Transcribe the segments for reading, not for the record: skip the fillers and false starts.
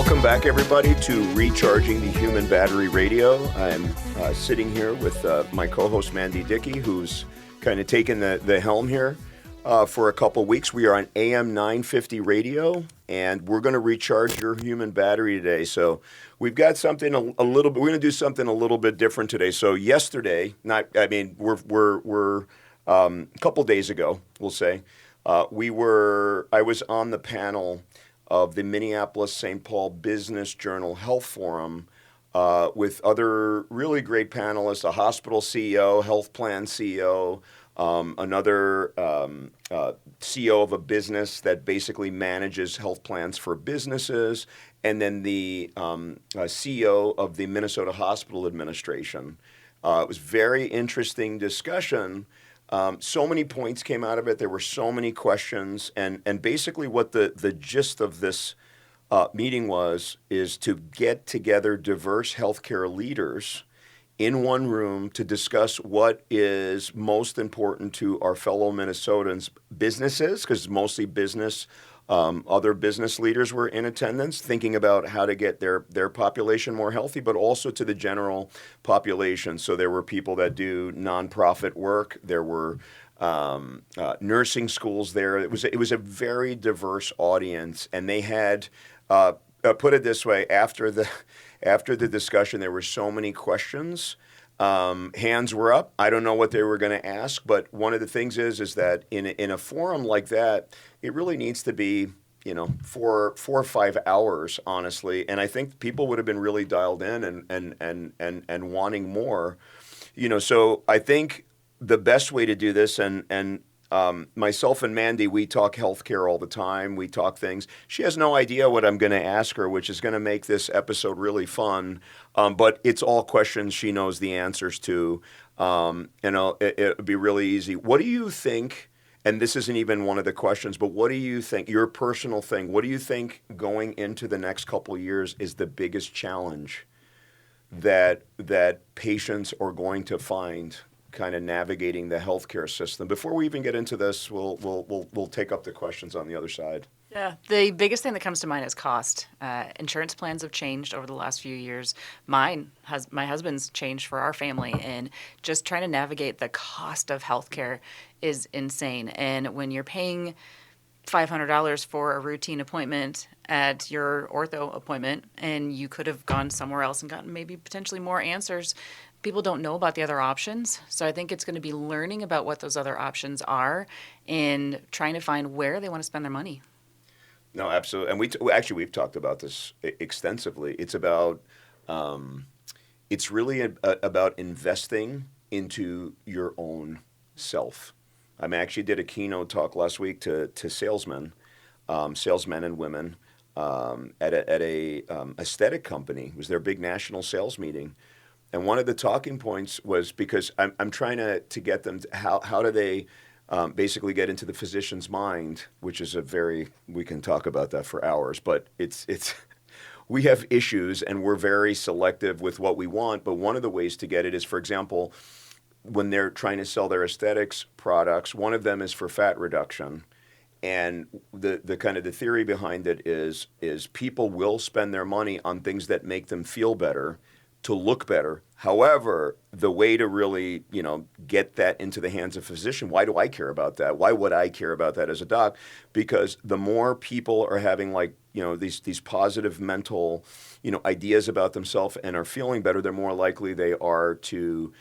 Welcome back, everybody, to Recharging the Human Battery Radio. I'm sitting here with my co-host, Mandi Dickey, who's kind of taken the helm here for a couple weeks. We are on AM 950 radio, and we're going to recharge your human battery today. So we've got something a little bit. We're going to do something a little bit different today. So yesterday, we're a couple days ago, we'll say, I was on the panel of the Minneapolis-St. Paul Business Journal Health Forum with other really great panelists, a hospital CEO, health plan CEO, another CEO of a business that basically manages health plans for businesses, and then the CEO of the Minnesota Hospital Administration. It was a very interesting discussion. So many points came out of it. There were so many questions, and basically what the gist of this meeting is to get together diverse healthcare leaders in one room to discuss what is most important to our fellow Minnesotans' businesses, because mostly business. Other business leaders were in attendance, thinking about how to get their population more healthy, but also to the general population. So there were people that do nonprofit work. There were nursing schools there. It was a very diverse audience, and they had put it this way: after the discussion, there were so many questions. Hands were up. I don't know what they were going to ask, but one of the things is that in a forum like that, it really needs to be, 4 or 5 hours, honestly. And I think people would have been really dialed in and wanting more, So I think the best way to do this, and myself and Mandi, we talk healthcare all the time. We talk things. She has no idea what I'm going to ask her, which is going to make this episode really fun. But it's all questions she knows the answers to. It would be really easy. What do you think? And this isn't even one of the questions, but what do you think, your personal thing, what do you think going into the next couple years is the biggest challenge that patients are going to find kind of navigating the healthcare system? Before we even get into this, we'll take up the questions on the other side. Yeah, the biggest thing that comes to mind is cost. Insurance plans have changed over the last few years. My husband's changed for our family, and just trying to navigate the cost of healthcare is insane. And when you're paying $500 for a routine appointment at your ortho appointment, and you could have gone somewhere else and gotten maybe potentially more answers, people don't know about the other options. So I think it's going to be learning about what those other options are and trying to find where they want to spend their money. No, absolutely. And we've talked about this extensively. It's about, it's really about investing into your own self. I actually did a keynote talk last week to salesmen and women at a aesthetic company. It was their big national sales meeting. And one of the talking points was, because I'm trying to get them to how do they basically get into the physician's mind, which is we can talk about that for hours, but it's we have issues and we're very selective with what we want. But one of the ways to get it is, for example, when they're trying to sell their aesthetics products, one of them is for fat reduction. And the kind of the theory behind it is people will spend their money on things that make them feel better, to look better. However, the way to really, get that into the hands of a physician, why do I care about that? Why would I care about that as a doc? Because the more people are having these positive mental, ideas about themselves and are feeling better, the more likely they are to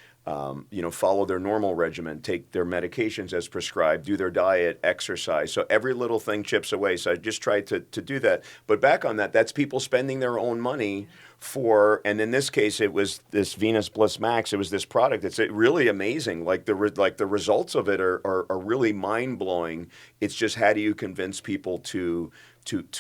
follow their normal regimen, take their medications as prescribed, do their diet, exercise. So every little thing chips away. So I just tried to do that. But back on that, that's people spending their own money for, and in this case, it was this Venus Bliss Max. It was this product. It's really amazing. The results of it are really mind blowing. It's just, how do you convince people to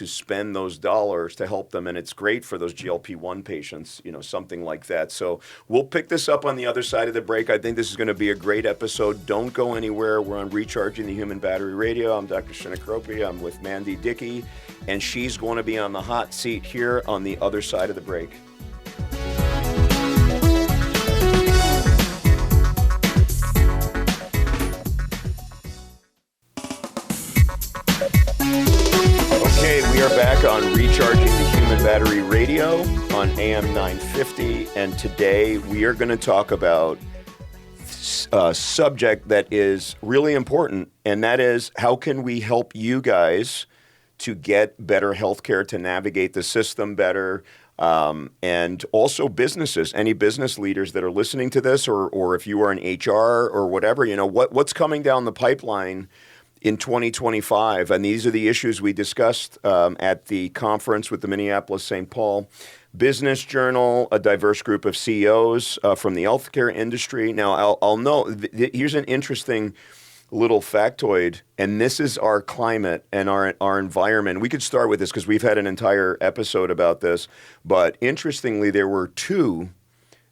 spend those dollars to help them? And it's great for those GLP-1 patients, something like that. So we'll pick this up on the other side of the break. I think this is going to be a great episode. Don't go anywhere. We're on Recharging the Human Battery Radio. I'm Dr. Sinicropi. I'm with Mandi Dickey, and she's going to be on the hot seat here on the other side of the break. Okay, we are back on Recharging the Human Human Battery Radio on AM 950, and today we are going to talk about a subject that is really important, and that is how can we help you guys to get better healthcare, to navigate the system better, and also businesses, any business leaders that are listening to this, or if you are in HR or whatever, what's coming down the pipeline in 2025, and these are the issues we discussed at the conference with the Minneapolis-St. Paul Business Journal, a diverse group of CEOs from the healthcare industry. Now, I'll note, here's an interesting little factoid, and this is our climate and our environment. We could start with this because we've had an entire episode about this, but interestingly, there were two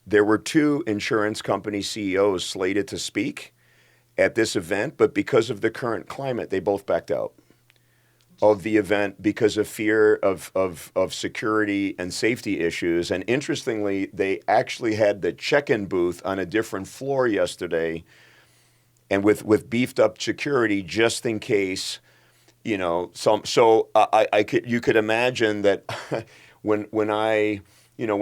insurance company CEOs slated to speak at this event, but because of the current climate, they both backed out of the event because of fear of security and safety issues. And interestingly, they actually had the check-in booth on a different floor yesterday, and with beefed up security just in case, you could imagine that when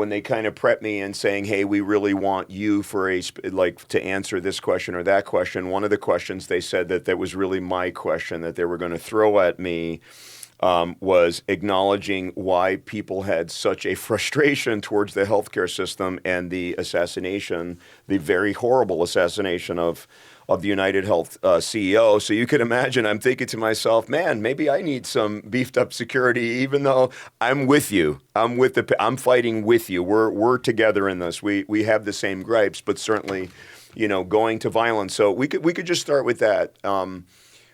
they kind of prep me and saying, hey, we really want you to answer this question or that question, one of the questions they said that was really my question that they were going to throw at me was acknowledging why people had such a frustration towards the healthcare system and the very horrible assassination of the United Health CEO. So you could imagine, I'm thinking to myself, man, maybe I need some beefed up security, even though I'm with you. I'm fighting with you. We're together in this. We have the same gripes, but certainly, going to violence. So we could just start with that.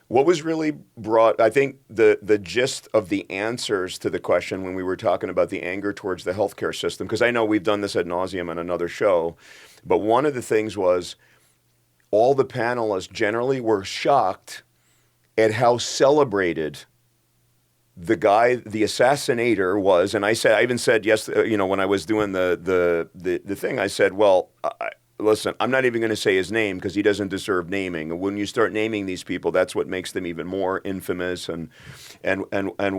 What was really brought, I think the gist of the answers to the question when we were talking about the anger towards the healthcare system, because I know we've done this ad nauseum on another show, but one of the things was all the panelists generally were shocked at how celebrated the assassinator was. And I even said, yes, when I was doing the thing, I said, well, listen, I'm not even going to say his name because he doesn't deserve naming. And when you start naming these people, that's what makes them even more infamous and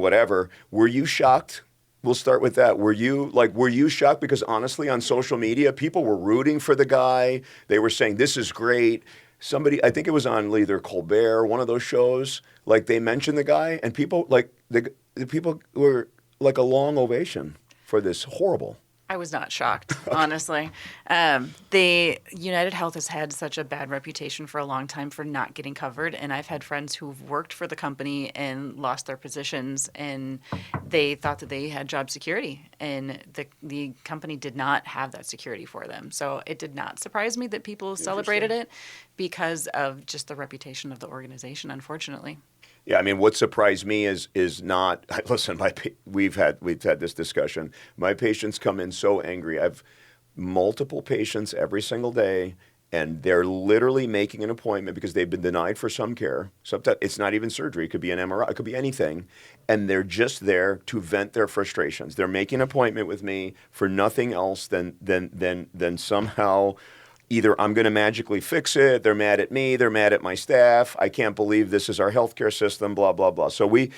whatever. Were you shocked? We'll start with that. Were you shocked? Because honestly, on social media, people were rooting for the guy. They were saying, this is great. Somebody, I think it was on either Colbert, one of those shows, they mentioned the guy, and people, the people were like a long ovation for this horrible. I was not shocked, honestly. The United Health has had such a bad reputation for a long time for not getting covered, and I've had friends who've worked for the company and lost their positions, and they thought that they had job security, and the company did not have that security for them. So it did not surprise me that people celebrated it because of just the reputation of the organization, unfortunately. Yeah, I mean, what surprised me is not. Listen, we've had this discussion. My patients come in so angry. I've multiple patients every single day, and they're literally making an appointment because they've been denied for some care. Sometimes it's not even surgery. It could be an MRI. It could be anything, and they're just there to vent their frustrations. They're making an appointment with me for nothing else than somehow. Either I'm going to magically fix it, they're mad at me, they're mad at my staff, I can't believe this is our healthcare system, blah, blah, blah. So we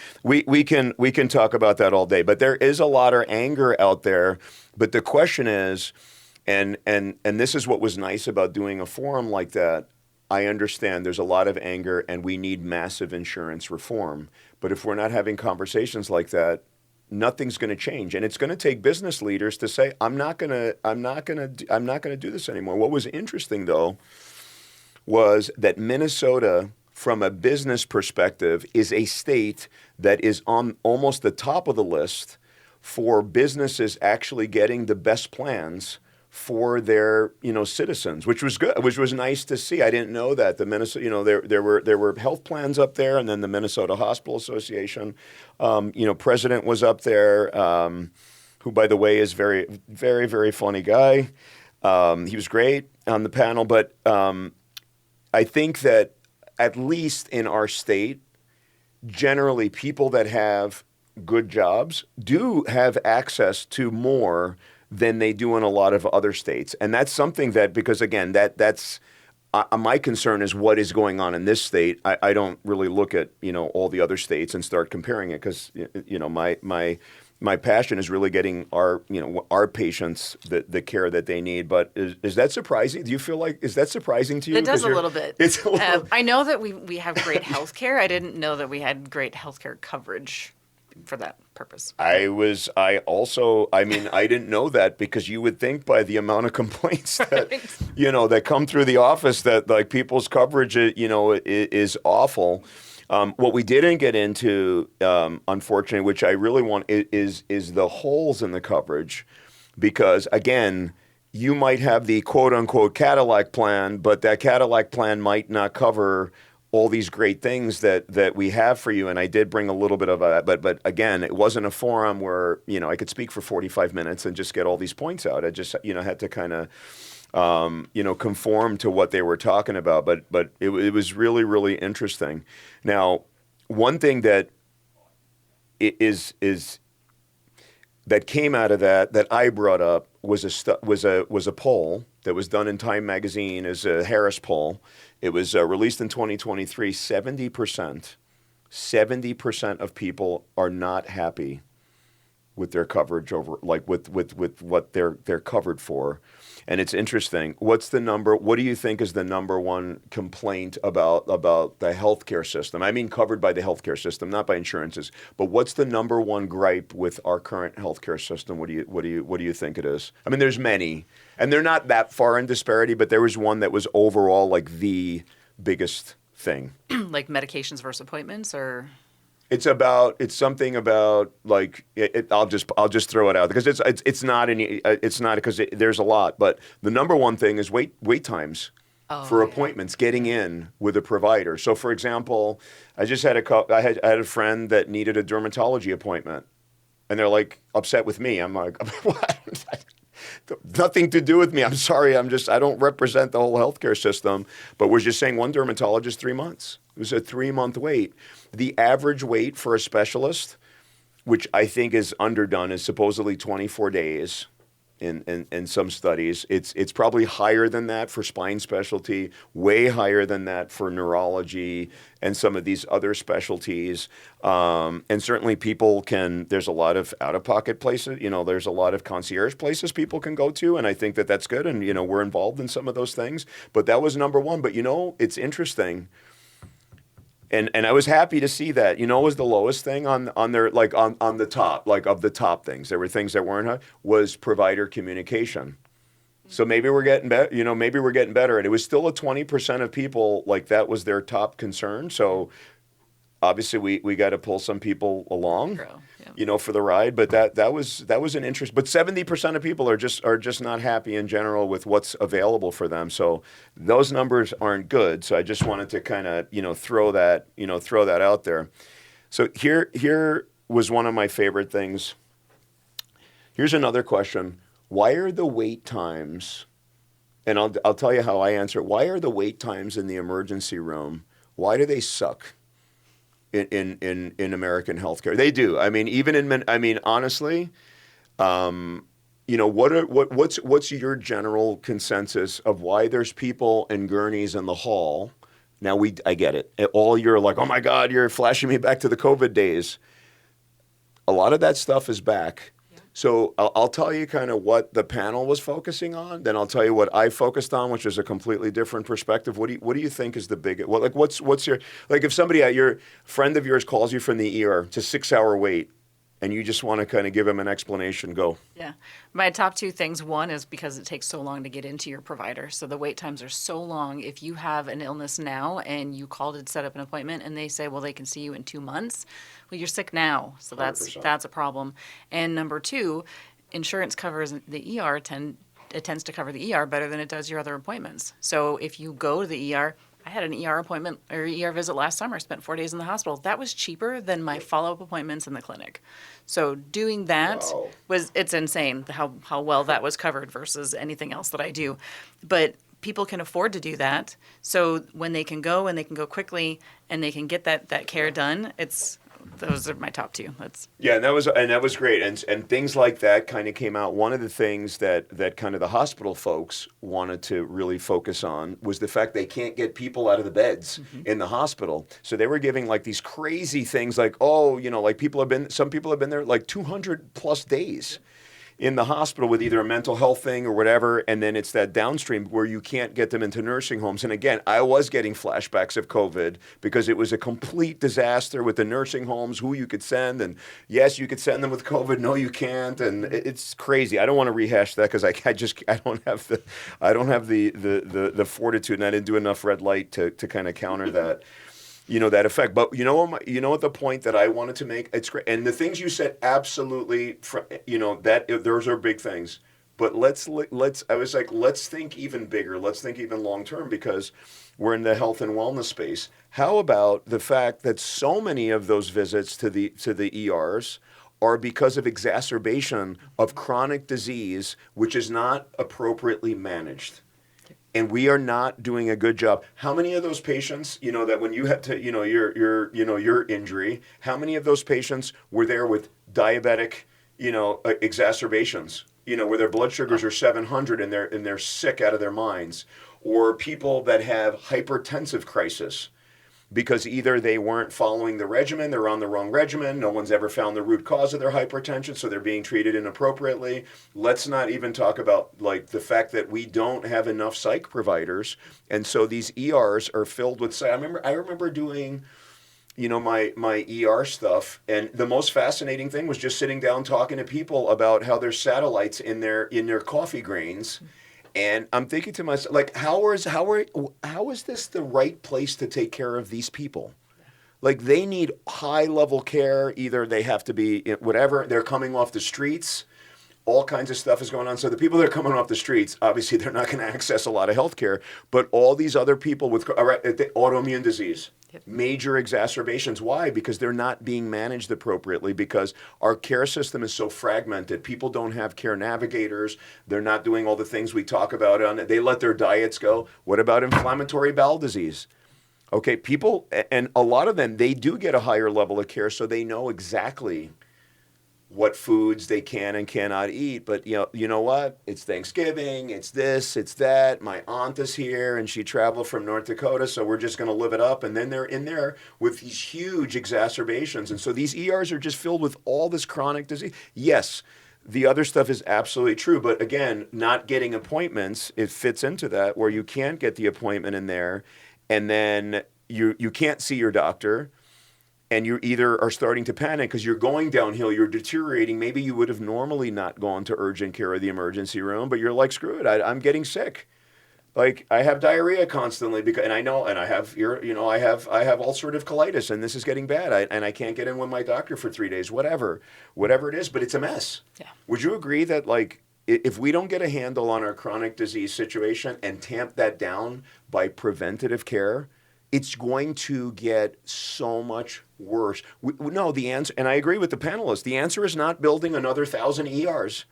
can talk about that all day. But there is a lot of anger out there. But the question is, and this is what was nice about doing a forum like that, I understand there's a lot of anger and we need massive insurance reform. But if we're not having conversations like that, nothing's going to change, and it's going to take business leaders to say, I'm not going to do this anymore. What was interesting though was that Minnesota, from a business perspective, is a state that is on almost the top of the list for businesses actually getting the best plans for their citizens, which was good, which was nice to see. I didn't know that the Minnesota, there were health plans up there, and then the Minnesota Hospital Association, president was up there, who by the way is very, very, very funny guy. He was great on the panel, but I think that at least in our state, generally people that have good jobs do have access to more than they do in a lot of other states. And that's something that, because again, that's my concern is what is going on in this state. I don't really look at, all the other states and start comparing it because, my passion is really getting our patients the care that they need. But is that surprising? Do you feel like, is that surprising to you? It does a little bit. It's a little. I know that we have great health care. I didn't know that we had great health care coverage for that purpose. I didn't know that, because you would think by the amount of complaints that, that come through the office that like people's coverage, is awful. What we didn't get into, unfortunately, which I really want, is the holes in the coverage, because again, you might have the quote unquote Cadillac plan, but that Cadillac plan might not cover all these great things that we have for you. And I did bring a little bit of a, but again, it wasn't a forum where, I could speak for 45 minutes and just get all these points out. I just, had to kind of, conform to what they were talking about. But it was really, really interesting. Now, one thing that is that came out of that I brought up was a poll that was done in Time Magazine as a Harris poll. It was released in 2023. 70% of people are not happy with their coverage over, like with what they're covered for. And it's interesting. What do you think is the number one complaint about the healthcare system? I mean, covered by the healthcare system, not by insurances. But what's the number one gripe with our current healthcare system? What do you think it is? I mean, there's many, and they're not that far in disparity, but there was one that was overall like the biggest thing. Like medications versus appointments, or? It's something about like I'll just throw it out, because it's not because there's a lot, but the number one thing is wait times for appointments, getting in with a provider. So for example, I just had I had a friend that needed a dermatology appointment, and they're like upset with me. I'm like, what? Nothing to do with me. I'm sorry. I don't represent the whole healthcare system, but we're just saying one dermatologist, 3 months. It was a 3-month wait. The average wait for a specialist, which I think is underdone, is supposedly 24 days in some studies. It's probably higher than that for spine specialty, way higher than that for neurology and some of these other specialties. And certainly there's a lot of out-of-pocket places, there's a lot of concierge places people can go to, and I think that that's good, and, we're involved in some of those things. But that was number one. But, it's interesting. And I was happy to see that. Was the lowest thing on their, like on the top, like of the top things. There were things that weren't high, was provider communication. So maybe we're getting better. Maybe we're getting better. And it was still a 20% of people, like that was their top concern. So obviously we got to pull some people along, for the ride. But that was an interest. But 70% of people are just not happy in general with what's available for them. So those numbers aren't good. So I just wanted to kind of throw that out there. So here was one of my favorite things. Here's another question: why are the wait times? And I'll tell you how I answer it. Why are the wait times in the emergency room? Why do they suck? In American healthcare, they do. I mean, honestly, what's your general consensus of why there's people in gurneys in the hall? Now I get it. You're like, oh my God, you're flashing me back to the COVID days. A lot of that stuff is back. So I'll tell you kind of what the panel was focusing on. Then I'll tell you what I focused on, which is a completely different perspective. What do you think is the biggest? Well, like what's your, like if somebody your friend of yours calls you from the ER, it's a 6-hour wait, and you just want to kind of give them an explanation, go. Yeah. My top two things. One is because it takes so long to get into your provider. So the wait times are so long. If you have an illness now and you call to set up an appointment and they say, well, they can see you in 2 months. Well, you're sick now. So that's a problem. And number two, insurance covers the ER. It tends to cover the ER better than it does your other appointments. So if you go to the ER, I had an ER appointment or ER visit last summer, spent 4 days in the hospital. That was cheaper than my follow-up appointments in the clinic. So doing that it's insane how well that was covered versus anything else that I do. But people can afford to do that. So when they can go and they can go quickly and they can get that care done, those are my top two. Yeah, and that was great, and things like that kind of came out. One of the things that kind of the hospital folks wanted to really focus on was the fact they can't get people out of the beds in the hospital. So they were giving like these crazy things, like, oh, like some people have been there like 200 plus days in the hospital with either a mental health thing or whatever, and then it's that downstream where you can't get them into nursing homes. And again, I was getting flashbacks of COVID because it was a complete disaster with the nursing homes, who you could send, and yes, you could send them with COVID, no, you can't, and it's crazy. I don't want to rehash that because I don't have the fortitude, and I didn't do enough red light to kind of counter that. That effect. But what the point that I wanted to make, it's great. And the things you said, absolutely, that those are big things. But let's think even bigger. Let's think even long term, because we're in the health and wellness space. How about the fact that so many of those visits to the ERs are because of exacerbation of chronic disease, which is not appropriately managed? And we are not doing a good job. How many of those patients, that when you had to, your injury, how many of those patients were there with diabetic, exacerbations, where their blood sugars are 700 and they're sick out of their minds, or people that have hypertensive crisis because either they weren't following the regimen, they're on the wrong regimen, no one's ever found the root cause of their hypertension, so they're being treated inappropriately. Let's not even talk about like the fact that we don't have enough psych providers, and so these ERs are filled with psych. I remember doing my ER stuff, and the most fascinating thing was just sitting down talking to people about how there's satellites in their coffee grains. And I'm thinking to myself, like, how is this the right place to take care of these people? Like, they need high level care. Either they have to be whatever, they're coming off the streets. All kinds of stuff is going on. So the people that are coming off the streets, obviously they're not going to access a lot of health care. But all these other people with autoimmune disease, major exacerbations. Why? Because they're not being managed appropriately, because our care system is so fragmented. People don't have care navigators. They're not doing all the things we talk about on it. They let their diets go. What about inflammatory bowel disease? Okay, people, and a lot of them, they do get a higher level of care, so they know exactly what foods they can and cannot eat. But you know what? It's Thanksgiving, it's this, it's that. My aunt is here and she traveled from North Dakota, so we're just going to live it up. And then they're in there with these huge exacerbations. And so these ERs are just filled with all this chronic disease. Yes, the other stuff is absolutely true. But again, not getting appointments, it fits into that, where you can't get the appointment in there, and then you can't see your doctor. And you either are starting to panic because you're going downhill, you're deteriorating. Maybe you would have normally not gone to urgent care or the emergency room, but you're like, screw it, I'm getting sick. Like, I have diarrhea constantly and I have ulcerative colitis, and this is getting bad. And I can't get in with my doctor for 3 days, whatever it is, but it's a mess. Yeah. Would you agree that, like, if we don't get a handle on our chronic disease situation and tamp that down by preventative care, it's going to get so much worse. No, the answer, and I agree with the panelists, the answer is not building another 1,000 ERs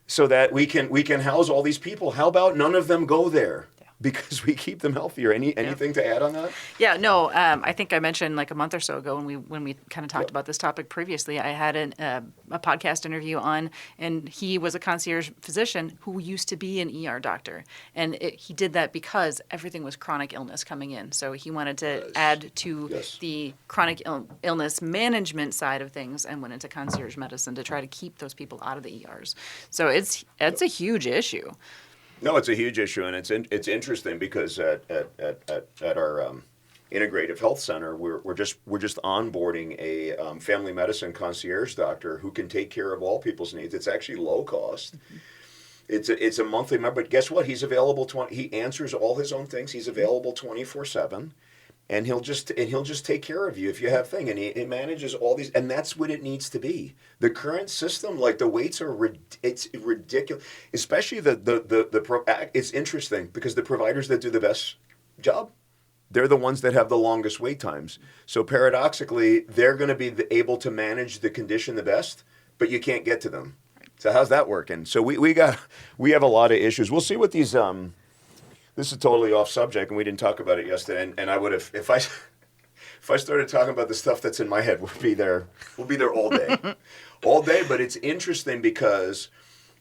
so that we can house all these people. How about none of them go there? Because we keep them healthier. Anything to add on that? Yeah, no. I think I mentioned like a month or so ago when we kind of talked about this topic previously. I had a podcast interview on, and he was a concierge physician who used to be an ER doctor, and he did that because everything was chronic illness coming in. So he wanted to add to the chronic illness management side of things, and went into concierge medicine to try to keep those people out of the ERs. So it's a huge issue. No, it's a huge issue, and it's interesting because at our integrative health center, we're just onboarding a family medicine concierge doctor who can take care of all people's needs. It's actually low cost. Mm-hmm. It's a monthly member, but guess what? He's available. He answers all his own things. He's available 24/7. And he'll just take care of you if you have thing, and he manages all these, and that's what it needs to be. The current system, like the waits are, it's ridiculous. Especially it's interesting because the providers that do the best job, they're the ones that have the longest wait times. So paradoxically, they're going to be able to manage the condition the best, but you can't get to them. So how's that working? So we have a lot of issues. We'll see what these. This is totally off subject, and we didn't talk about it yesterday. And I would have, if I started talking about the stuff that's in my head, we'll be there all day. All day, but it's interesting because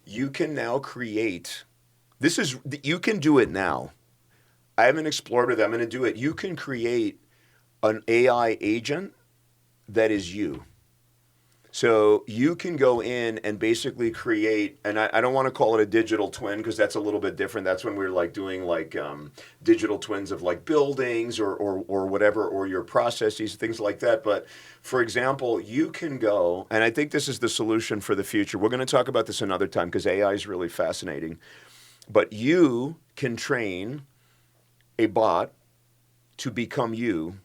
you can now create, you can do it now. I haven't explored it, I'm going to do it. You can create an AI agent that is you. So you can go in and basically create, and I don't want to call it a digital twin because that's a little bit different. That's when we're like doing like digital twins of like buildings or whatever, or your processes, things like that. But for example, you can go, and I think this is the solution for the future. We're going to talk about this another time because AI is really fascinating. But you can train a bot to become you,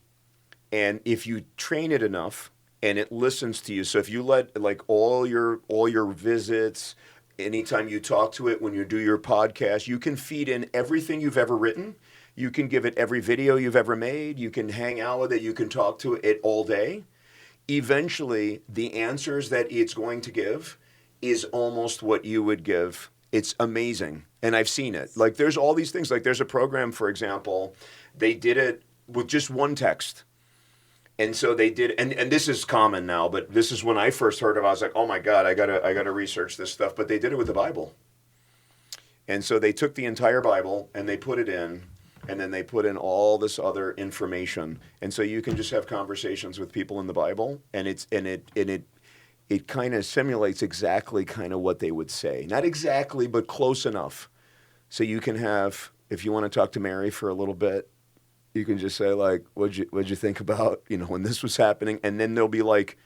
and if you train it enough, and it listens to you. So if you let like all your visits, anytime you talk to it, when you do your podcast, you can feed in everything you've ever written. You can give it every video you've ever made. You can hang out with it. You can talk to it all day. Eventually, the answers that it's going to give is almost what you would give. It's amazing. And I've seen it. Like there's all these things. Like there's a program, for example, they did it with just one text. And so they did, and this is common now, but this is when I first heard of it. I was like, oh my God, I gotta research this stuff. But they did it with the Bible. And so they took the entire Bible and they put it in, and then they put in all this other information. And so you can just have conversations with people in the Bible, and it kind of simulates exactly kind of what they would say. Not exactly, but close enough. So you can have, if you want to talk to Mary for a little bit, you can just say like, what'd you think about, when this was happening? And then there'll be like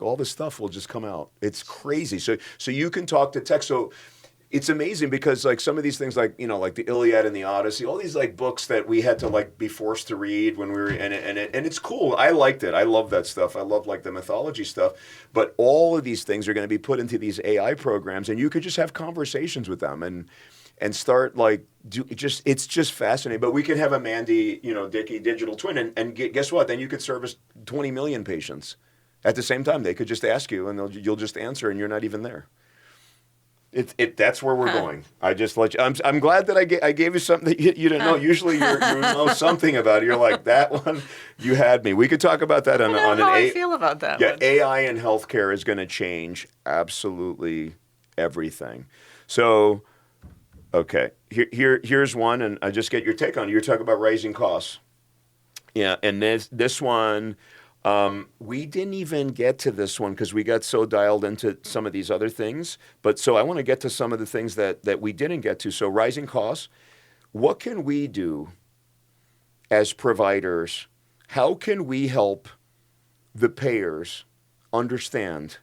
all this stuff will just come out. It's crazy. So you can talk to text. So it's amazing because like some of these things like, like the Iliad and the Odyssey, all these like books that we had to like be forced to read when we were and it's cool. I liked it. I love that stuff. I love like the mythology stuff. But all of these things are going to be put into these AI programs, and you could just have conversations with them and start like it's just fascinating. But we could have a Mandi, Dickey digital twin, and guess what? Then you could service 20 million patients at the same time. They could just ask you, and you'll just answer, and you're not even there. That's where we're going. I just let you. I'm glad that I gave you something that you didn't know. Usually you know something about it. You're like, that one, you had me. We could talk about that on how I feel about that. Yeah, one. AI in healthcare is going to change absolutely everything. So. Okay, here's one, and I just get your take on it. You're talking about rising costs. Yeah, and this one, we didn't even get to this one because we got so dialed into some of these other things. But so I want to get to some of the things that we didn't get to. So rising costs, what can we do as providers? How can we help the payers understand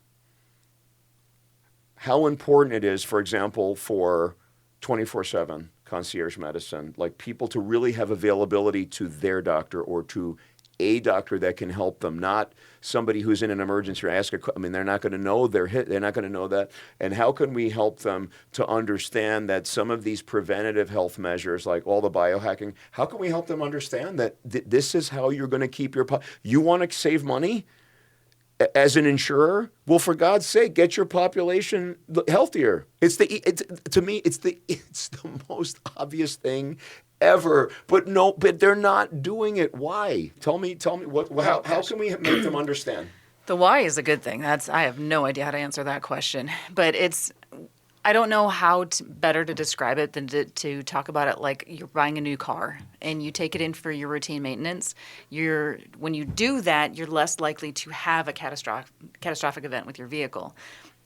how important it is, for example, for 24/7 concierge medicine, like people to really have availability to their doctor or to a doctor that can help them, not somebody who's in an emergency or they're not going to know they're hit. They're not going to know that. And how can we help them to understand that some of these preventative health measures, like all the biohacking, how can we help them understand that this is how you're going to keep you want to save money? As an insurer, well, for God's sake, get your population healthier. To me, it's the most obvious thing ever. But they're not doing it. Why? Tell me how can we make them understand? The why is a good thing. I have no idea how to answer that question. But I don't know how better to describe it than to talk about it like you're buying a new car and you take it in for your routine maintenance. When you do that, you're less likely to have a catastrophic event with your vehicle.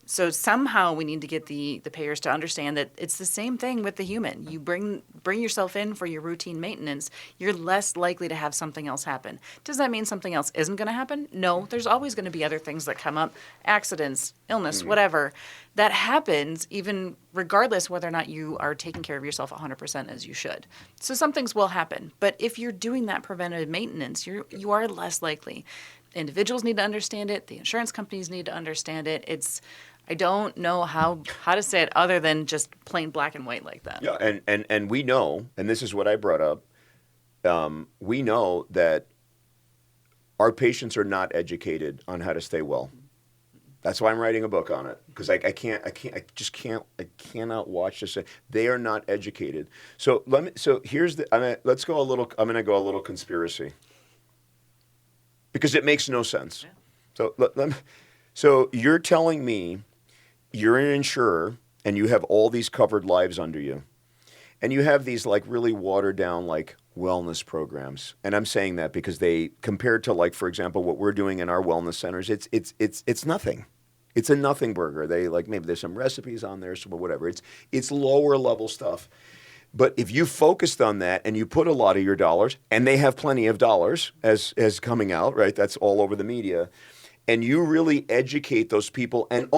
So somehow we need to get the payers to understand that it's the same thing with the human. You bring yourself in for your routine maintenance, you're less likely to have something else happen. Does that mean something else isn't going to happen? No, there's always going to be other things that come up, accidents, illness, whatever. That happens even regardless whether or not you are taking care of yourself 100% as you should. So some things will happen. But if you're doing that preventative maintenance, you are less likely. Individuals need to understand it. The insurance companies need to understand it. I don't know how to say it other than just plain black and white like that. Yeah, and we know, and this is what I brought up, we know that our patients are not educated on how to stay well. That's why I'm writing a book on it, because I cannot watch this. They are not educated. So let's go a little. I'm going to go a little conspiracy. because it makes no sense. So, so you're telling me you're an insurer and you have all these covered lives under you, and you have these like really watered down like wellness programs. And I'm saying that because they, compared to like, for example, what we're doing in our wellness centers, it's nothing. It's a nothing burger. They like, maybe there's some recipes on there, so whatever. It's lower level stuff. But if you focused on that and you put a lot of your dollars, and they have plenty of dollars as coming out, right? That's all over the media. And you really educate those people, and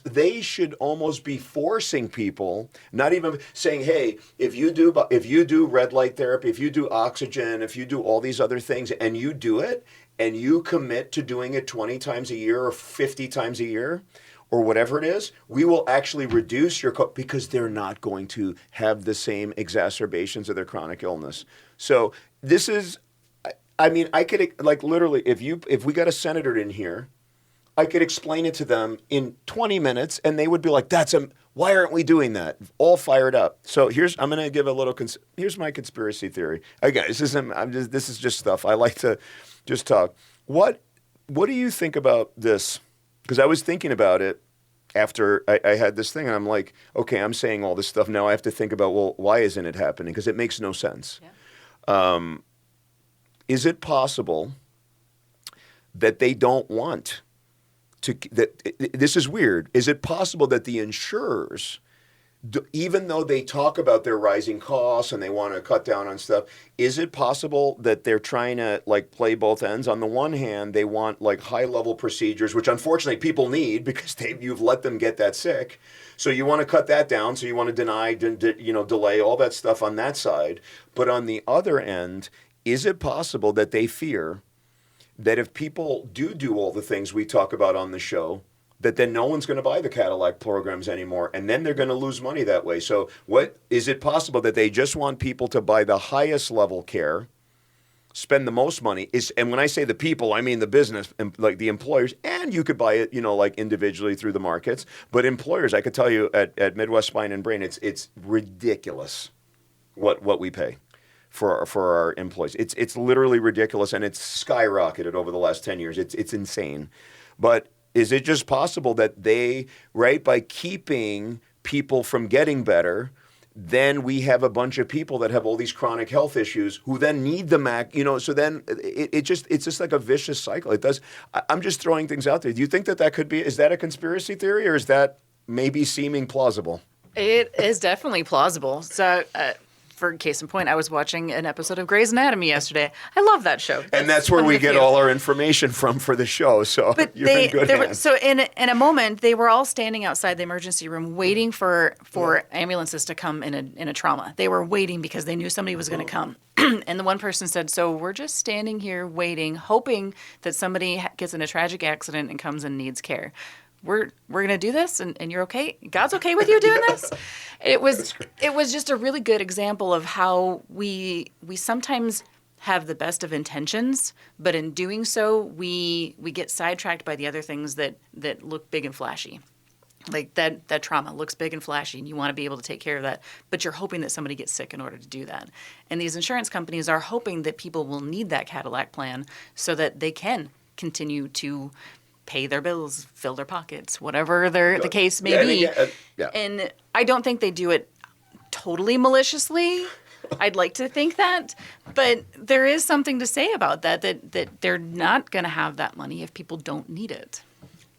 they should almost be forcing people, not even saying, hey, if you do red light therapy, if you do oxygen, if you do all these other things, and you do it, and you commit to doing it 20 times a year or 50 times a year, or whatever it is, we will actually reduce your because they're not going to have the same exacerbations of their chronic illness. So this is, I mean, I could, like, literally, if we got a senator in here, I could explain it to them in 20 minutes, and they would be like, why aren't we doing that? All fired up. So I'm going to give a little, here's my conspiracy theory. Again, this is just stuff. I like to just talk. What do you think about this? Because I was thinking about it after I had this thing, and I'm like, okay, I'm saying all this stuff. Now I have to think about, well, why isn't it happening? Because it makes no sense. Yeah. Is it possible that they don't want to, this is weird. Is it possible that the insurers, even though they talk about their rising costs and they want to cut down on stuff, is it possible that they're trying to like play both ends? On the one hand, they want like high level procedures, which unfortunately people need because you've let them get that sick. So you want to cut that down. So you want to delay all that stuff on that side. But on the other end, is it possible that they fear that if people do all the things we talk about on the show, that then no one's going to buy the Cadillac programs anymore, and then they're going to lose money that way? So is it possible that they just want people to buy the highest level care, spend the most money? And when I say the people, I mean the business, like the employers, and you could buy it, like individually through the markets. But employers, I could tell you at Midwest Spine and Brain, it's ridiculous what we pay for our employees. It's literally ridiculous, and it's skyrocketed over the last 10 years. It's insane. But is it just possible that they, right, by keeping people from getting better, then we have a bunch of people that have all these chronic health issues who then need the MAC, so then it's just like a vicious cycle. It does. I'm just throwing things out there. Do you think that could be, is that a conspiracy theory, or is that maybe seeming plausible? It is definitely plausible. So, for case in point, I was watching an episode of Grey's Anatomy yesterday. I love that show. And that's where we get all our information from for the show. So you're in good hands. So in a moment, they were all standing outside the emergency room waiting for ambulances to come in a trauma. They were waiting because they knew somebody was going to come. And the one person said, so we're just standing here waiting, hoping that somebody gets in a tragic accident and comes and needs care. We're going to do this, and you're okay? God's okay with you doing this? It was just a really good example of how we sometimes have the best of intentions, but in doing so, we get sidetracked by the other things that look big and flashy. Like that trauma looks big and flashy, and you want to be able to take care of that, but you're hoping that somebody gets sick in order to do that. And these insurance companies are hoping that people will need that Cadillac plan so that they can continue to pay their bills, fill their pockets, whatever the case may be. Yeah. And I don't think they do it totally maliciously. I'd like to think that. But there is something to say about that they're not going to have that money if people don't need it.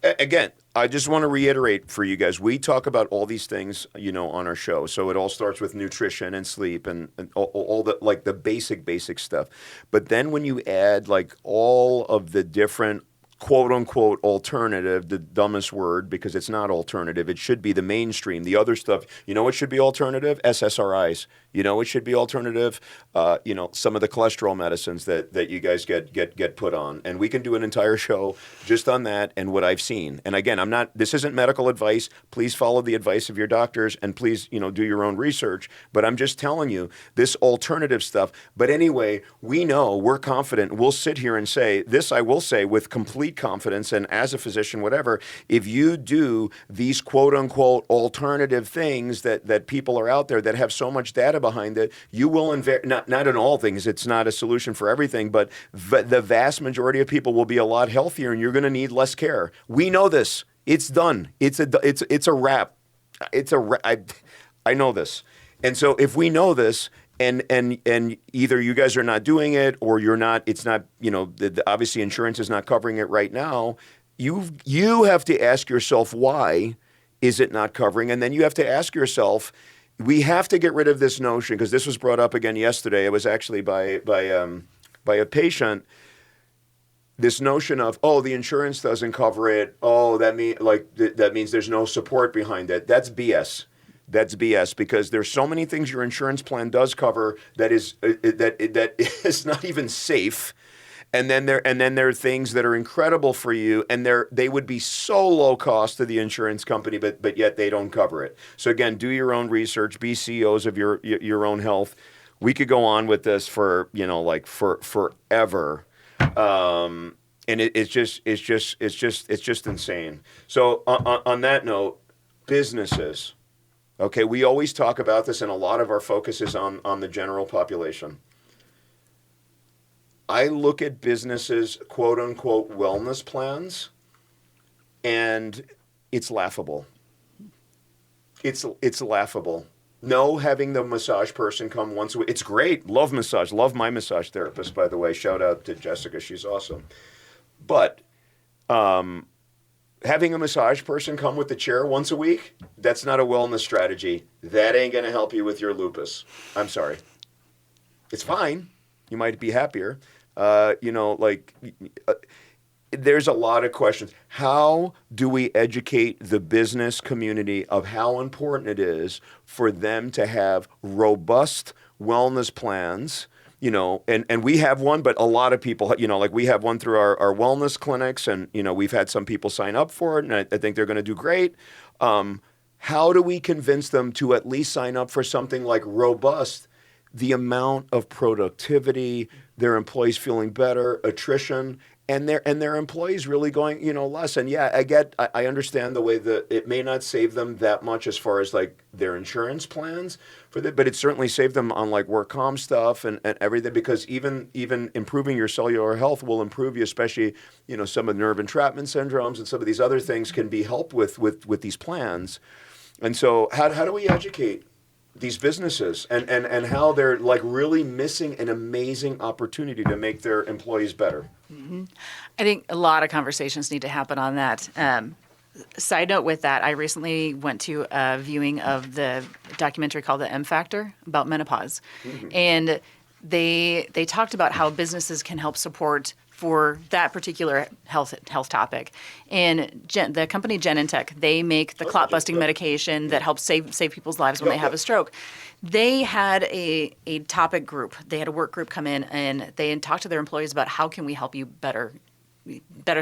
Again, I just want to reiterate for you guys, we talk about all these things, on our show. So it all starts with nutrition and sleep and all the, like, the basic stuff. But then when you add, like, all of the different quote-unquote alternative, the dumbest word, because it's not alternative. It should be the mainstream. The other stuff, what should be alternative? SSRIs. It should be alternative, some of the cholesterol medicines that you guys get put on. And we can do an entire show just on that and what I've seen. And again, this isn't medical advice. Please follow the advice of your doctors, and please, do your own research. But I'm just telling you this alternative stuff. But anyway, we're confident. We'll sit here and say this, I will say with complete complete confidence, and as a physician, whatever, if you do these quote unquote alternative things that people are out there that have so much data behind it, you will not in all things, it's not a solution for everything, but the vast majority of people will be a lot healthier, and you're going to need less care. We know this. It's done. It's a wrap. I know this. And so if we know this, and either you guys are not doing it, or you're not, it's not, obviously insurance is not covering it right now, you have to ask yourself, why is it not covering? And then you have to ask yourself, we have to get rid of this notion, because this was brought up again yesterday. It was actually by a patient. This notion of, the insurance doesn't cover it. That means there's no support behind it. That's BS. That's BS, because there's so many things your insurance plan does cover that is not even safe, and then there are things that are incredible for you, and they would be so low cost to the insurance company, but yet they don't cover it. So again, do your own research. Be CEOs of your own health. We could go on with this for forever. And it's just insane. So on that note, businesses. Okay, we always talk about this, and a lot of our focus is on the general population. I look at businesses, quote unquote, wellness plans, and it's laughable. It's laughable. No, having the massage person come once a week. It's great. Love massage. Love my massage therapist, by the way. Shout out to Jessica. She's awesome. But having a massage person come with the chair once a week, that's not a wellness strategy. That ain't going to help you with your lupus. I'm sorry. It's fine. You might be happier. There's a lot of questions. How do we educate the business community of how important it is for them to have robust wellness plans? And we have one, but a lot of people, we have one through our wellness clinics, and, we've had some people sign up for it, and I think they're going to do great. How do we convince them to at least sign up for something like robust? The amount of productivity, their employees feeling better, attrition, and their employees really going, less. And yeah, I understand the way that it may not save them that much as far as like their insurance plans but it certainly saved them on like work comp stuff and everything, because even improving your cellular health will improve you, especially, some of the nerve entrapment syndromes and some of these other things can be helped with these plans. And so how do we educate these businesses and how they're like really missing an amazing opportunity to make their employees better? Mm-hmm. I think a lot of conversations need to happen on that. Side note with that, I recently went to a viewing of the documentary called The M Factor about menopause. Mm-hmm. And they talked about how businesses can help support for that particular health topic. And the company Genentech, they make the clot-busting medication that helps save people's lives when they have a stroke. They had a topic group. They had a work group come in, and they talked to their employees about how can we help you better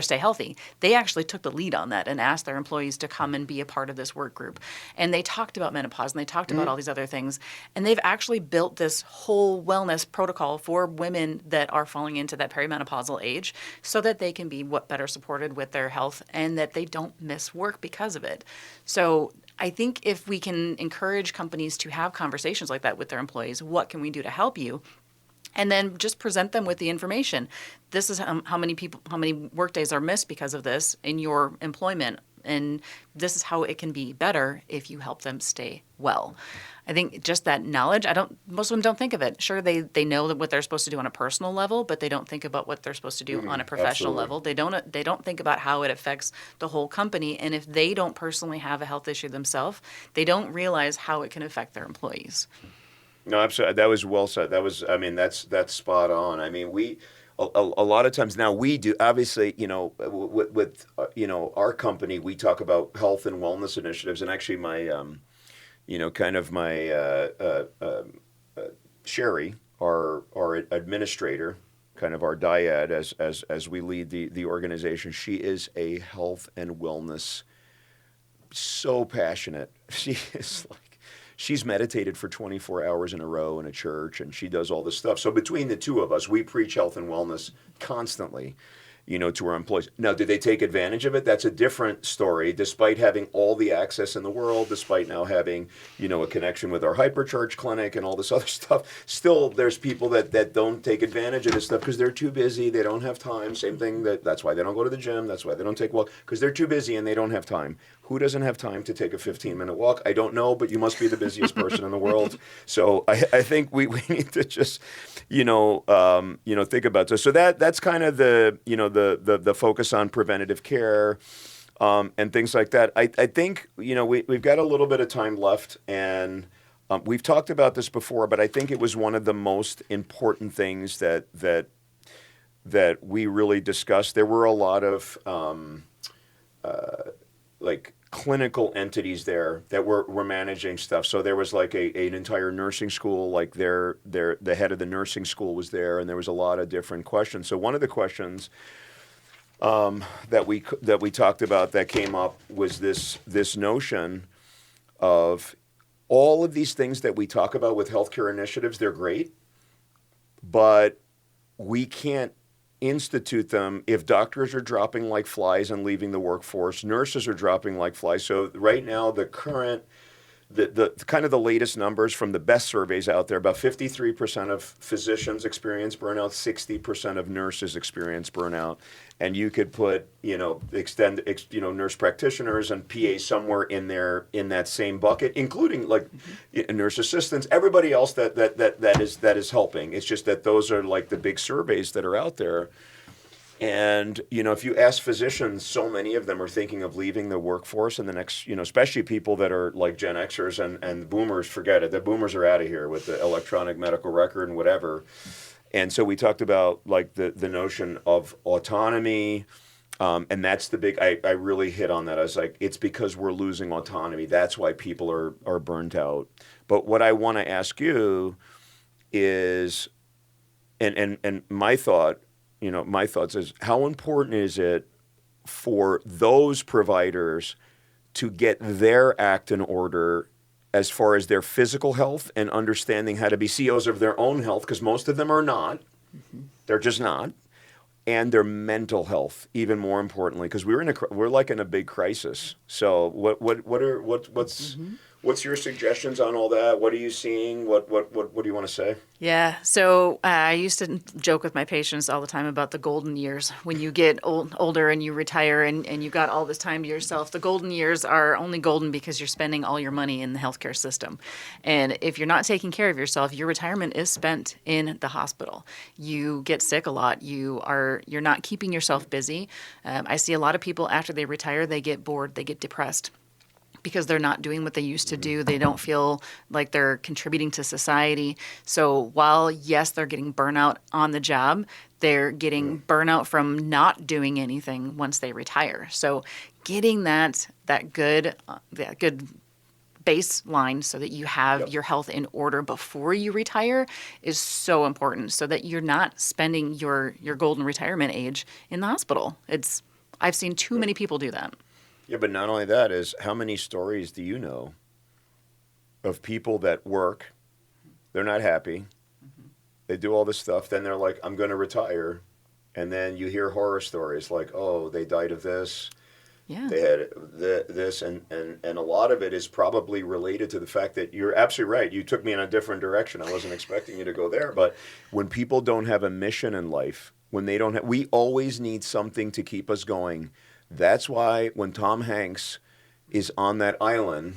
stay healthy. They actually took the lead on that and asked their employees to come and be a part of this work group. And they talked about menopause, and they talked about all these other things. And they've actually built this whole wellness protocol for women that are falling into that perimenopausal age so that they can be better supported with their health and that they don't miss work because of it. So I think if we can encourage companies to have conversations like that with their employees, what can we do to help you? And then just present them with the information. This is how many work days are missed because of this in your employment, and this is how it can be better if you help them stay well. I think just that knowledge, most of them don't think of it. Sure, they know what they're supposed to do on a personal level, but they don't think about what they're supposed to do on a professional level. They don't think about how it affects the whole company, and if they don't personally have a health issue themselves, they don't realize how it can affect their employees. No, absolutely. That was well said. That's spot on. I mean, a lot of times now we do, obviously, with our company, we talk about health and wellness initiatives, and actually my, Sherry, our administrator, kind of our dyad as we lead the organization, she is a health and wellness, so passionate. She is like, she's meditated for 24 hours in a row in a church, and she does all this stuff. So between the two of us, we preach health and wellness constantly. to our employees. Now, did they take advantage of it? That's a different story. Despite having all the access in the world, despite now having, a connection with our hypercharge clinic and all this other stuff, still there's people that don't take advantage of this stuff because they're too busy. They don't have time. Same thing. That's why they don't go to the gym. That's why they don't take walk, because they're too busy and they don't have time. Who doesn't have time to take a 15-minute walk? I don't know, but you must be the busiest person in the world. So I think we need to just, think about this. So that's kind of the focus on preventative care and things like that. I think, we've got a little bit of time left, and we've talked about this before, but I think it was one of the most important things that we really discussed. There were a lot of clinical entities there that were managing stuff. So there was like an entire nursing school, like the head of the nursing school was there, and there was a lot of different questions. So one of the questions that we talked about that came up was this notion of all of these things that we talk about with healthcare initiatives. They're great, but we can't institute them if doctors are dropping like flies and leaving the workforce, nurses are dropping like flies. So right now, the current, the kind of the latest numbers from the best surveys out there, about 53% of physicians experience burnout, 60% of nurses experience burnout. And you could put, nurse practitioners and PAs somewhere in that same bucket, including nurse assistants, everybody else that is helping. It's just that those are like the big surveys that are out there. And, if you ask physicians, so many of them are thinking of leaving the workforce in the next, especially people that are like Gen Xers and boomers, forget it. The boomers are out of here with the electronic medical record and whatever. And so we talked about like the notion of autonomy, and that's the big, I really hit on that. I was like, it's because we're losing autonomy. That's why people are burnt out. But what I want to ask you is, and my thoughts is, how important is it for those providers to get their act in order as far as their physical health and understanding how to be CEOs of their own health, because most of them are not. Mm-hmm. They're just not. And their mental health, even more importantly, because we're like in a big crisis. So what's your suggestions on all that? What are you seeing? What do you want to say? Yeah. So I used to joke with my patients all the time about the golden years. When you get older and you retire and you got all this time to yourself, the golden years are only golden because you're spending all your money in the healthcare system. And if you're not taking care of yourself, your retirement is spent in the hospital. You get sick a lot. You're not keeping yourself busy. I see a lot of people after they retire, they get bored, they get depressed, because they're not doing what they used to do. They don't feel like they're contributing to society. So while, yes, they're getting burnout on the job, they're getting burnout from not doing anything once they retire. So getting that good baseline so that you have your health in order before you retire is so important, so that you're not spending your golden retirement age in the hospital. I've seen too many people do that. Yeah, but not only that, is how many stories do you know of people that work, they're not happy, they do all this stuff, then they're like, I'm going to retire, and then you hear horror stories like, oh, they died of this, they had this, and a lot of it is probably related to the fact that you're absolutely right. You took me in a different direction. I wasn't expecting you to go there, but when people don't have a mission in life, we always need something to keep us going. That's why when Tom Hanks is on that island,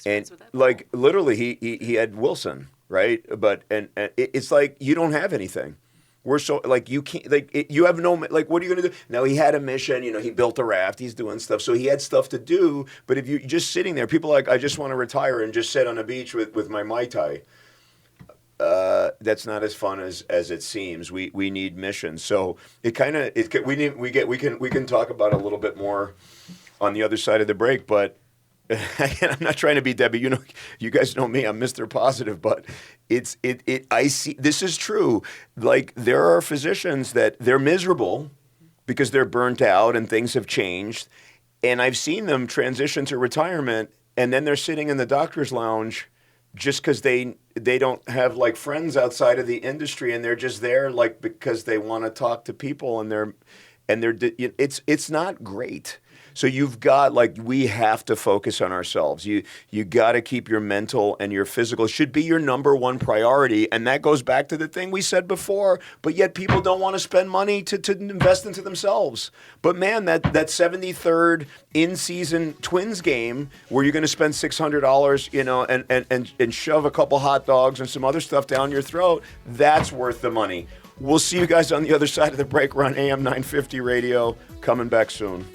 and like literally he had Wilson, right? But and it's like you don't have anything. We're so like you can't you have no what are you gonna do? Now he had a mission, he built a raft, he's doing stuff, so he had stuff to do. But if you're just sitting there, people are like, I just want to retire and just sit on a beach with my Mai Tai. That's not as fun as it seems. We need missions. So we can talk about it a little bit more on the other side of the break. But I'm not trying to be Debbie. You guys know me. I'm Mr. Positive. But I see this is true. Like there are physicians that they're miserable because they're burnt out and things have changed, and I've seen them transition to retirement, and then they're sitting in the doctor's lounge just because they don't have like friends outside of the industry, and they're just there like because they want to talk to people, and it's not great. So you've got like, we have to focus on ourselves. You got to keep your mental and your physical should be your number one priority, and that goes back to the thing we said before. But yet people don't want to spend money to invest into themselves. But man, that 73rd in-season Twins game where you're going to spend $600, and shove a couple hot dogs and some other stuff down your throat, that's worth the money. We'll see you guys on the other side of the break. We're on AM 950 radio. Coming back soon.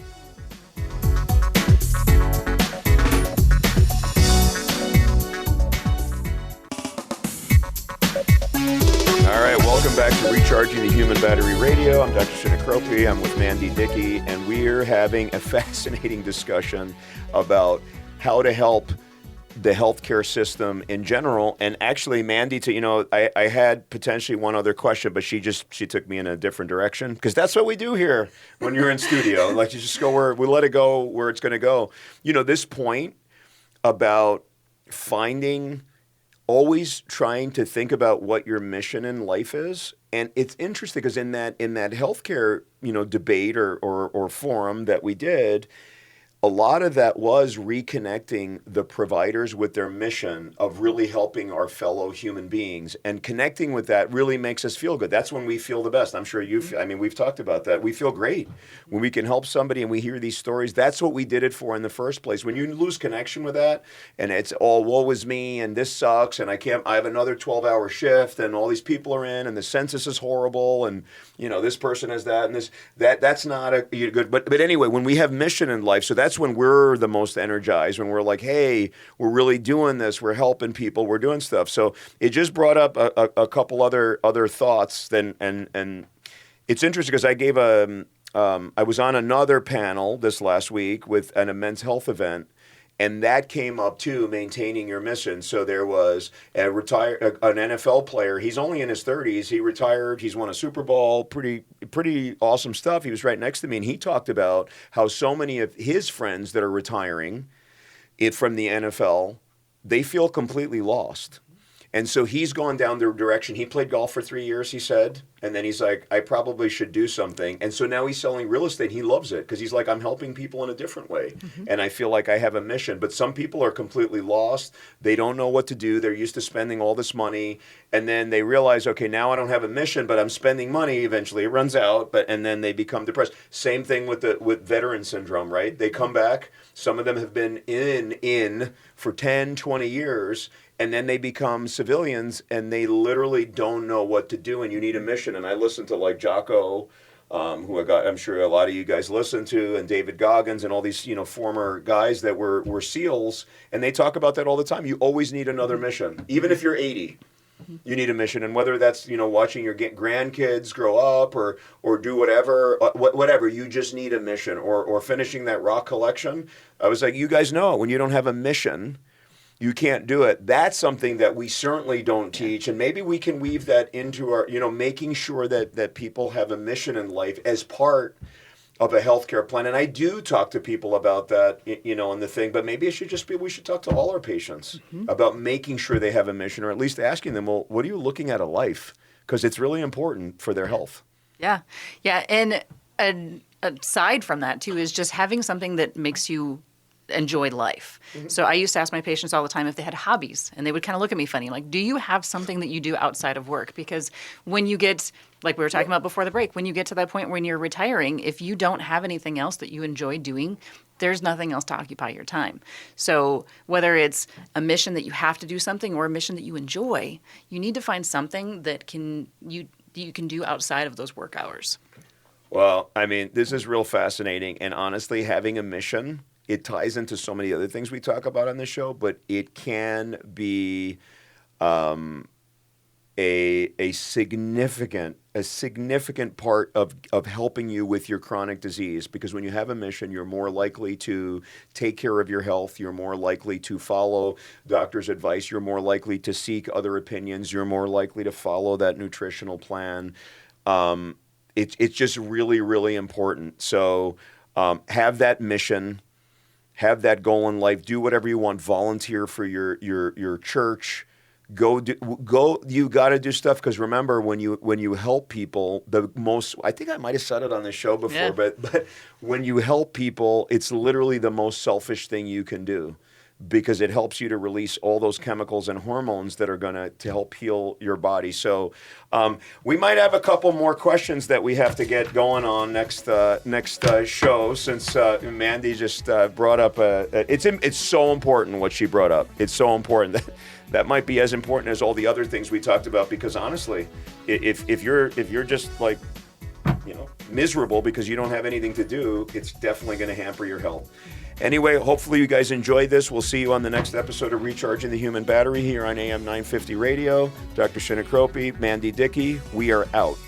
All right, welcome back to Recharging the Human Battery Radio. I'm Dr. Sinicropi. I'm with Mandi Dickey, and we're having a fascinating discussion about how to help the healthcare system in general. And actually, Mandi, I had potentially one other question, but she took me in a different direction, because that's what we do here when you're in studio. Like, you just go we let it go where it's going to go. This point about always trying to think about what your mission in life is. And it's interesting because in that healthcare, debate or forum that we did, a lot of that was reconnecting the providers with their mission of really helping our fellow human beings, and connecting with that really makes us feel good. That's when we feel the best. I'm sure we've talked about that. We feel great when we can help somebody and we hear these stories. That's what we did it for in the first place. When you lose connection with that, and it's all woe is me, and this sucks, and I have another 12-hour shift, and all these people are in, and the census is horrible, and this person has that, and that's not a good. But anyway, when we have mission in life, so that's when we're the most energized, when we're like, hey, we're really doing this, we're helping people, we're doing stuff. So it just brought up a couple other thoughts. And it's interesting because I was on another panel this last week with an immense health event, and that came up too, maintaining your mission. So there was an NFL player. He's only in his 30s. He retired. He's won a Super Bowl. Pretty awesome stuff. He was right next to me, and he talked about how so many of his friends that are retiring from the NFL, they feel completely lost. And so he's gone down the direction. He played golf for 3 years, he said. And then he's like, I probably should do something. And so now he's selling real estate. He loves it because he's like, I'm helping people in a different way. Mm-hmm. And I feel like I have a mission. But some people are completely lost. They don't know what to do. They're used to spending all this money. And then they realize, okay, now I don't have a mission, but I'm spending money. Eventually it runs out. And then they become depressed. Same thing with veteran syndrome, right? They come back. Some of them have been in for 10, 20 years. And then they become civilians, and they literally don't know what to do, and you need a mission. And I listen to like Jocko, who I'm sure a lot of you guys listen to, and David Goggins, and all these former guys that were SEALs, and they talk about that all the time. You always need another mission, even if you're 80. You need a mission, and whether that's watching your grandkids grow up or do whatever, you just need a mission, or finishing that rock collection. I was like, you guys know, when you don't have a mission, you can't do it. That's something that we certainly don't teach, and maybe we can weave that into our, making sure that people have a mission in life as part of a healthcare plan. And I do talk to people about that, in the thing, but maybe it should just be, we should talk to all our patients about making sure they have a mission, or at least asking them, well, what are you looking at of life? Because it's really important for their health. Yeah. Yeah. And aside from that too, is just having something that makes you enjoy life. Mm-hmm. So I used to ask my patients all the time if they had hobbies, and they would kind of look at me funny, like, do you have something that you do outside of work? Because when you get, like we were talking about before the break, when you get to that point when you're retiring, if you don't have anything else that you enjoy doing, there's nothing else to occupy your time. So whether it's a mission that you have to do something or a mission that you enjoy, you need to find something that you can do outside of those work hours. Well, I mean, this is real fascinating, and honestly, having a mission, it ties into so many other things we talk about on this show, but it can be a significant part of helping you with your chronic disease. Because when you have a mission, you're more likely to take care of your health. You're more likely to follow doctor's advice. You're more likely to seek other opinions. You're more likely to follow that nutritional plan. It's just really, really important. So have that mission. have that goal in life. Do whatever you want. Volunteer for your church. Go. You got to do stuff, because remember, when you help people, the most. I think I might have said it on this show before, Yeah. but when you help people, it's literally the most selfish thing you can do, because it helps you to release all those chemicals and hormones that are going to help heal your body. So we might have a couple more questions that we have to get going on next show, since Mandi just brought up it's so important what she brought up. It's so important that might be as important as all the other things we talked about, because honestly, if you're just like, miserable because you don't have anything to do, it's definitely going to hamper your health. Anyway, hopefully you guys enjoyed this. We'll see you on the next episode of Recharging the Human Battery here on AM 950 Radio. Dr. Sinicropi, Mandi Dickey, we are out.